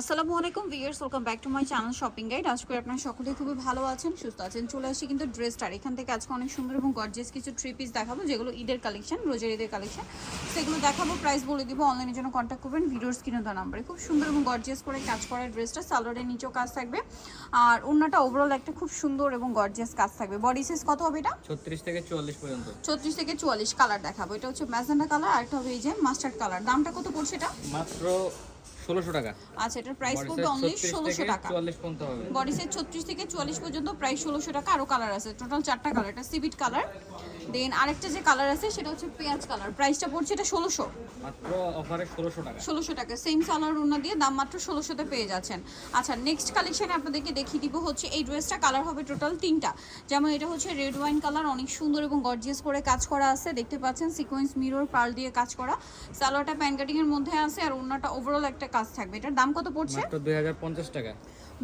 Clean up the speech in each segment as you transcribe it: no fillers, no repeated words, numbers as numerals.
আসসালামু আলাইকুম viewers, welcome back to my channel shopping guide. আজ করে আপনারা সকলেই খুবই ভালো আছেন, সুস্থ আছেন। চলে আসি কিন্তু ড্রেসটার এখান থেকে আজকে অনেক সুন্দর এবং গর্জিয়াস কিছু থ্রি পিস দেখাবো, যেগুলো ঈদের কালেকশন, রোজার ঈদের কালেকশন। সেগুলো দেখাবো, প্রাইস বলে দিব। অনলাইনের জন্য কন্ট্যাক্ট করবেন ভিডিওর স্ক্রিনে দেওয়া নাম্বারে। খুব সুন্দর এবং গর্জিয়াস করে কাজ করা ড্রেসটা, সালোয়ারের নিচেও কাজ থাকবে আর ওড়নাটা ওভারঅল একটা খুব সুন্দর এবং গর্জিয়াস কাজ থাকবে। বডি সাইজ কত হবে এটা? 36 থেকে 44 পর্যন্ত। 36 থেকে 44 কালার দেখাবো। এটা হচ্ছে ম্যাজেন্ডা কালার আর একটা হবে এই যে মাস্টার্ড কালার। দামটা কত পড়ছে এটা? মাত্র 1600 টাকা। আচ্ছা, এটার প্রাইস পড়বে অনলি 1600 টাকা। 44 পর্যন্ত হবে। বডি সাইজ 36 থেকে 44 পর্যন্ত, প্রাইস 1600 টাকা। আরো কালার আছে, টোটাল 4টা কালার। এটা সিভিট কালার, দেন আরেকটা যে কালার আছে সেটা হচ্ছে পেঁয়াজ কালার। প্রাইসটা পড়ছে এটা 1600, মাত্র অফারে 1600 টাকা। 1600 টাকা সেম সালোয়ার ওড়না দিয়ে দাম মাত্র 1600 তে পেয়ে যাচ্ছেন। আচ্ছা, নেক্সট কালেকশনে আপনাদেরকে দেখিয়ে দিব হচ্ছে এই ড্রেসটা। কালার হবে টোটাল 3টা। যেমন এটা হচ্ছে রেড ওয়াইন কালার, অনেক সুন্দর এবং গর্জিয়াস করে কাজ করা আছে, দেখতে পাচ্ছেন সিকোয়েন্স মিরর পার্ল দিয়ে কাজ করা। সালোয়ারটা প্যান কাটিং এর মধ্যে আছে আর ওড়নাটা ওভারঅল একটা কাজ থাকবে। এটার দাম কত পড়ছে? মাত্র 2050 টাকা।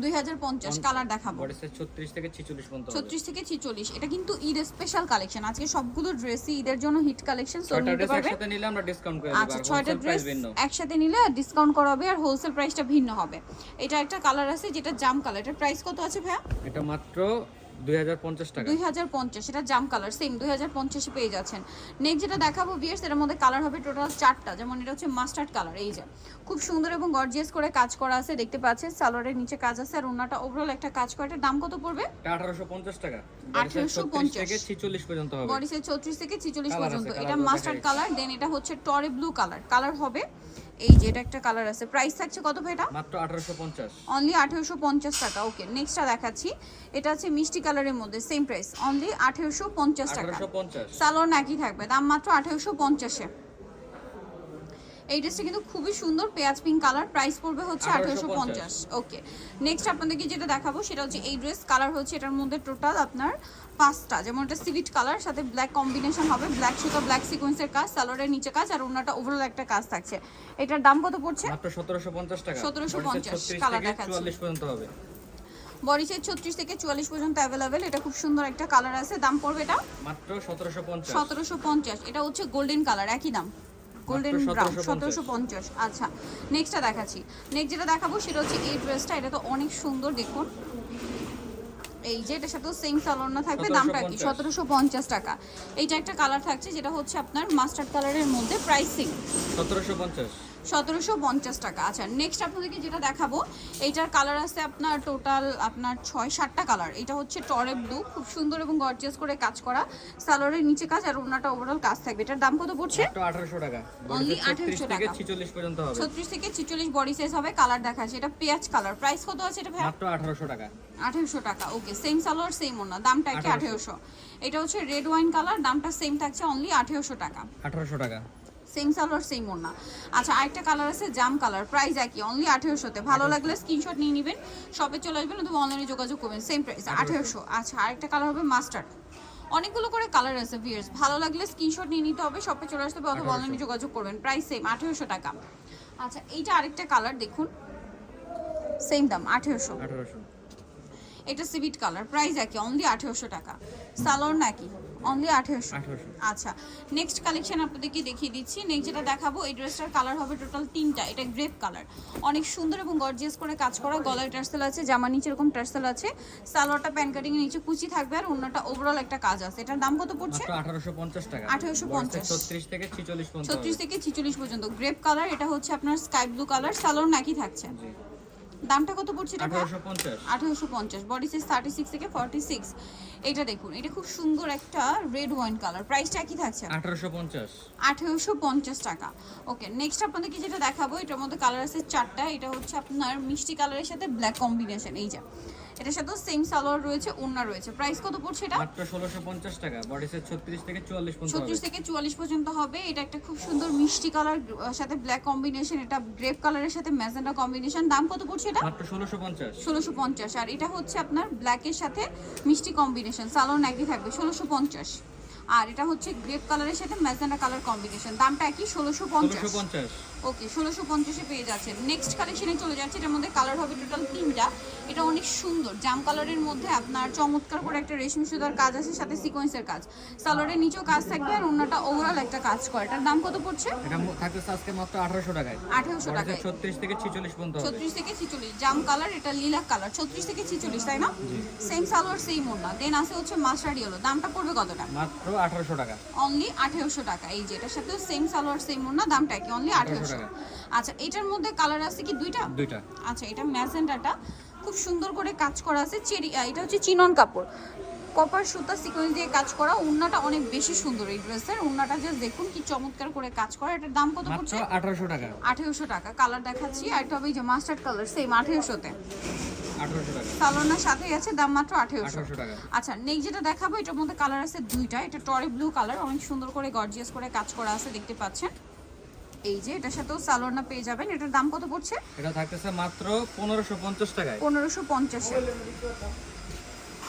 2050। কালার দেখাবো। বডি সাইজ 36 থেকে 46 পর্যন্ত। 36 থেকে 46। এটা কিন্তু ঈদ স্পেশাল কালেকশন। আজকে সবগুলো ড্রেসই ঈদের জন্য হিট কালেকশন, সো নিতে পারবে। একসাথে নিলে আমরা ডিসকাউন্ট করে দেব। আচ্ছা, 6টা ড্রেস একসাথে নিলে ডিসকাউন্ট করা হবে আর হোলসেল প্রাইসটা ভিন্ন হবে। এটা একটা কালার আছে যেটা জাম কালার। এটার প্রাইস কত আছে ভাইয়া? এটা মাত্র 2050 টাকা। 2050। এটা জাম কালার, সেম 2050 এ পেয়ে যাচ্ছেন। নেক্সট যেটা দেখাবো ভিউয়ার্স, এর মধ্যে কালার হবে টোটাল 4টা। যেমন এটা হচ্ছে মাস্টার্ড কালার, এই যে খুব সুন্দর এবং গর্জিয়াস করে কাজ করা আছে, দেখতে পাচ্ছেন। সালোয়ারের নিচে কাজ আছে আর ওন্নাটা ওভারঅল একটা কাজ করা। এটার দাম কত পড়বে? 1850 টাকা। 1850 থেকে 46 পর্যন্ত হবে। বডি সাইজ 34 থেকে 46 পর্যন্ত। এটা মাস্টার্ড কালার, দেন এটা হচ্ছে টরে ব্লু কালার। কালার হবে এই যে, এটা একটা কালার আছে। প্রাইস থাকছে কত ভাই এটা? মাত্র 1850। অনলি 1850 টাকা। ওকে, নেক্সটটা দেখাচ্ছি। এটা আছে মিষ্টি কালারের মধ্যে, সেম প্রাইস অনলি 1850 টাকা। 1850। সালোয়ার নাকি থাকবে, দাম মাত্র 1850 এ। এই ড্রেসটা কিন্তু খুবই সুন্দর, পেঁয়াজ পিঙ্ক কালার। প্রাইস পড়বে হচ্ছে 1850। ওকে, নেক্সট আপনাদেরকে যেটা দেখাবো সেটা হচ্ছে এই ড্রেস। কালার হচ্ছে এটার মধ্যে টোটাল আপনার 5টা। যেমন এটা সিভিট কালার, সাথে ব্ল্যাক কম্বিনেশন হবে, ব্ল্যাক সুতা ব্ল্যাক সিকোয়েন্সের কাজ, সালোয়ারের নিচে কাজ আর ওড়নাটা ওভারঅল একটা কাজ থাকছে। এটার দাম কত পড়ছে? মাত্র 1750 টাকা। 1750। কালার দেখাচ্ছি। 44 পর্যন্ত হবে। বডি সাইজ 36 থেকে 44 পর্যন্ত অ্যাভেলেবেল। এটা খুব সুন্দর একটা কালার আছে। দাম পড়বে এটা মাত্র 1750। 1750। এটা হচ্ছে গোল্ডেন কালার, একই দাম, গোল্ডেন ব্রাউন। 1750। আচ্ছা, নেক্সটটা দেখাচ্ছি। নেক্সট যেটা দেখাবো সেটা হচ্ছে এই ড্রেসটা। এটা তো অনেক সুন্দর, দেখুন। এই যে এটার সাথেও সেম সালোয়ার না থাকবে। দামটা কি? 1750 টাকা। এইটা একটা কালার থাকছে যেটা হচ্ছে আপনার মাস্টার্ড কালারের মধ্যে, প্রাইসিং 1750। 1750 টাকা। আচ্ছা, নেক্সট আপনাদেরকে যেটা দেখাবো, এইটার কালার আছে আপনার টোটাল আপনার 6-7টা কালার। এটা হচ্ছে টরে ব্লু, খুব সুন্দর এবং গর্জিয়াস করে কাজ করা, সালোয়ারের নিচে কাজ আর ওড়নাটা ওভারঅল কাজ থাকবে। এটার দাম কত পড়ছে? মাত্র 1800 টাকা। অনলি 1800 টাকা। 46 পর্যন্ত হবে। 36 থেকে 46 বডি সাইজ হবে। কালার দেখাচ্ছে, এটা পেঁয়াজ কালার। প্রাইস কত আছে এটা ভাই? মাত্র 1800 টাকা। 1800 টাকা। ওকে, সেম সালোয়ার সেম ওড়না, দামটা কি? 1800। এটা হচ্ছে রেড ওয়াইন কালার, দামটা সেম থাকছে অনলি 1800 টাকা। 1800 টাকা। সেম সালোয়ার সেম ওড়না। আচ্ছা, আরেকটা কালার আছে জাম কালার, প্রাইস একই অনলি 1800 তে। ভালো লাগলে স্ক্রিনশট নিয়ে নেবেন, শপে চলে আসবেন অথবা অনলাইনে যোগাযোগ করবেন, সেম প্রাইস 1800। আচ্ছা, আরেকটা কালার হবে মাস্টার্ড। অনেকগুলো করে কালার আছে ভিউয়ার্স, ভালো লাগলে স্ক্রিনশট নিয়ে নিতে হবে, শপে চলে আসতে হবে অথবা অনলাইনে যোগাযোগ করবেন, প্রাইস সেম 1800 টাকা। আচ্ছা, এইটা আরেকটা কালার দেখুন, সেম দাম 1800। এটা সিভিট কালার, প্রাইস একই অনলি 1800 টাকা। সালোয়ার নাকি? অনলি 1800। আচ্ছা, নেক্সট কালেকশন আপনাদেরকে দেখিয়ে দিচ্ছি। নেক্সট যেটা দেখাবো, এই ড্রেসটার কালার হবে টোটাল 3টা। এটা গ্রেপ কালার, অনেক সুন্দর এবং গর্জিয়াস করে কাজ করা। গলায় টার্সেল আছে, জামা নিচে এরকম টার্সেল আছে, সালোয়ারটা প্যান কাটিং এর নিচে কুচি থাকবে আর ওন্নাটা ওভারঅল একটা কাজ আছে। এটার দাম কত পড়ছে? মাত্র 1850 টাকা। 1850। 36 থেকে 46 পর্যন্ত। 36 থেকে 46 পর্যন্ত। গ্রেপ কালার, এটা হচ্ছে আপনার স্কাই ব্লু কালার, সালোয়ার নাকি থাকছে। দামটা কত পড়ছে এটা? 1850। 1850। বডি সাইজ 36 থেকে 46। এটা দেখুন, এটা খুব সুন্দর একটা রেড ওয়াইন কালার। প্রাইসটা কি থাকছে? 1850। 1850 টাকা। ওকে, নেক্সট আপনাদেরকে যেটা দেখাবো, এটার মধ্যে কালার আছে 4টা। এটা হচ্ছে আপনার মিষ্টি কালারের সাথে ব্ল্যাক কম্বিনেশন। এই যে এটার সাথে সেম সালোয়ার রয়েছে, ওড়না রয়েছে। প্রাইস কত পড়ছে এটা? মাত্র 1650 টাকা। বডি সাইজ 36 থেকে 44 পর্যন্ত হবে। 36 থেকে 44 পর্যন্ত হবে। এটা একটা খুব সুন্দর মিষ্টি কালার সাথে ব্ল্যাক কম্বিনেশন, এটা গ্রেপ কালারের সাথে ম্যাজেন্টা কম্বিনেশন। দাম কত পড়ছে এটা? মাত্র 1650। 1650। আর এটা হচ্ছে আপনার ব্ল্যাকের সাথে মিষ্টি কম্বিনেশন, সালোয়ার একই থাকবে 1650। আর এটা হচ্ছে গ্রেপ কালারের সাথে ম্যাজেন্টা কালার কম্বিনেশন, দামটা একই 1650। ওকে 1650-এ পেয়ে যাচ্ছেন। নেক্সট কালেকশনে চলে যাচ্ছে, এটার মধ্যে কালার হবে টোটাল 3টা। এটা অনেক সুন্দর জাম কালারের মধ্যে আপনার চমৎকার করে একটা রেশমি সুতার কাজ আছে, সাথে সিকোয়েন্সের কাজ। সালোয়ারের নিচেও কাজ থাকবে আর ওন্নাটা ওভারঅল একটা কাজ করে। এটার দাম কত পড়ছে? এটা থাকতেছে আজকে মাত্র 1800 টাকায়। 1800 টাকায়। 36 থেকে 46 পর্যন্ত হবে। 36 থেকে 46 জাম কালার, এটা লিলাক কালার। 36 থেকে 46 তাই না? সেম সালোয়ার সেম ওন্না। দেন আছে হচ্ছে মাস্টার্ড ইয়েলো। দামটা পড়বে কতটা? মাত্র 1800 টাকা। অনলি 1800 টাকা। এই যে এটার সাথেও সেম সালোয়ার সেম ওন্না, দামটা কি? অনলি 1800 টাকা। আচ্ছা, এটার মধ্যে কালার আছে কি দুইটা? দুইটা। আচ্ছা, এটা ম্যাজেন্টাটা খুব সুন্দর করে কাজ করা আছে। চেরি, এটা হচ্ছে চিনন কাপড়, কপার সুতা সিকোয়েন্স দিয়ে কাজ করা। ওন্নাটা অনেক বেশি সুন্দর এই ড্রেসের। ওন্নাটা জাস্ট দেখুন কি চমৎকার করে কাজ করা। এটার দাম কত মাত্র পড়ছে? 1800 টাকা। 1800 টাকা। কালার দেখাচ্ছি, আর এটা হবে এই যে মাস্টার্ড কালার, সেম 1800-তে। 1800 টাকা। সালোনার সাথেই আছে, দাম মাত্র 1800 টাকা। আচ্ছা, নেক্সট যেটা দেখাবো, এটার মধ্যে কালার আছে দুইটা। এটা টরি ব্লু কালার, অনেক সুন্দর করে গর্জিয়াস করে কাজ করা আছে, দেখতে পাচ্ছেন। এই যে এটার সাথেও সালোয়ার পেয়ে যাবেন। এটার দাম কত পড়ছে? এটা থাকতেছে মাত্র 1550 টাকায়। 1550-এ।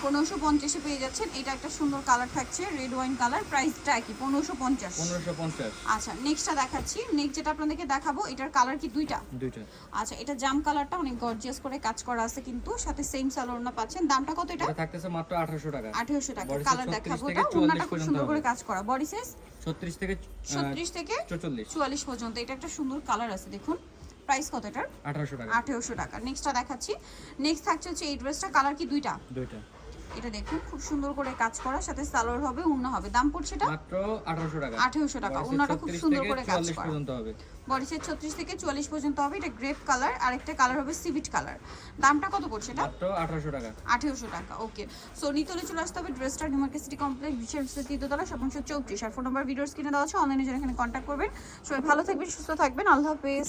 1550-এ পেয়ে যাচ্ছেন। এটা একটা সুন্দর কালার থাকছে, রেড ওয়াইন কালার। প্রাইসটা কি? 1550। 1550। আচ্ছা, নেক্সটটা দেখাচ্ছি। নেক্সট যেটা আপনাদেরকে দেখাবো, এটার কালার কি দুইটা? দুইটা। আচ্ছা, এটা জাম কালারটা অনেক গর্জিয়াস করে কাজ করা আছে, কিন্তু সাথে সেম সালোয়ার পাচ্ছেন। দামটা কত এটা? এটা থাকতেছে মাত্র 1800 টাকা। 1800 টাকা। বডি কালার সাইজ দেখাবো, 36 এটা থেকে ওন্নাটা 44 খুব সুন্দর পর্যন্ত করে হবে। কাজ করা। বডি সাইজ 36 থেকে 36 থেকে 44 44 পর্যন্ত। এটা একটা সুন্দর কালার আছে, দেখুন। প্রাইস কত এটার? 1800 টাকা। 1800 টাকা। নেক্সটটা দেখাচ্ছি। নেক্সট থাকছে হচ্ছে এই ড্রেসটা, কালার কি দুইটা? দুইটা। এটা দেখুন খুব সুন্দর করে কাজ করা, সাথে সালোয়ার হবে, ওন্না হবে। দাম পড়ছে এটা মাত্র 1800 টাকা। 1800 টাকা। বডি সাইজ ওন্নাটা খুব 36 সুন্দর থেকে করে কাজ 44 করা। পর্যন্ত হবে। বডি সাইজ 36 থেকে 44 পর্যন্ত হবে। এটা গ্রেপ কালার, আরেকটা কালার হবে সিভিট কালার। দামটা কত পড়ছে এটা? মাত্র 1800 টাকা। 1800 টাকা। ওকে, সো নিতলে চলে আসতে হবে ড্রেসটা নিউ মার্কেট সিটি কমপ্লেক্স, বিশাল তৃতীয়তলা, শপ সংখ্যা 34। আর ফোন নাম্বার ভিডিওর স্ক্রিনে দেওয়া আছে, অনলাইনে যারা এখানে কন্ট্যাক্ট করবেন। সবাই ভালো থাকবেন, সুস্থ থাকবেন। আল্লাহ হাফেজ।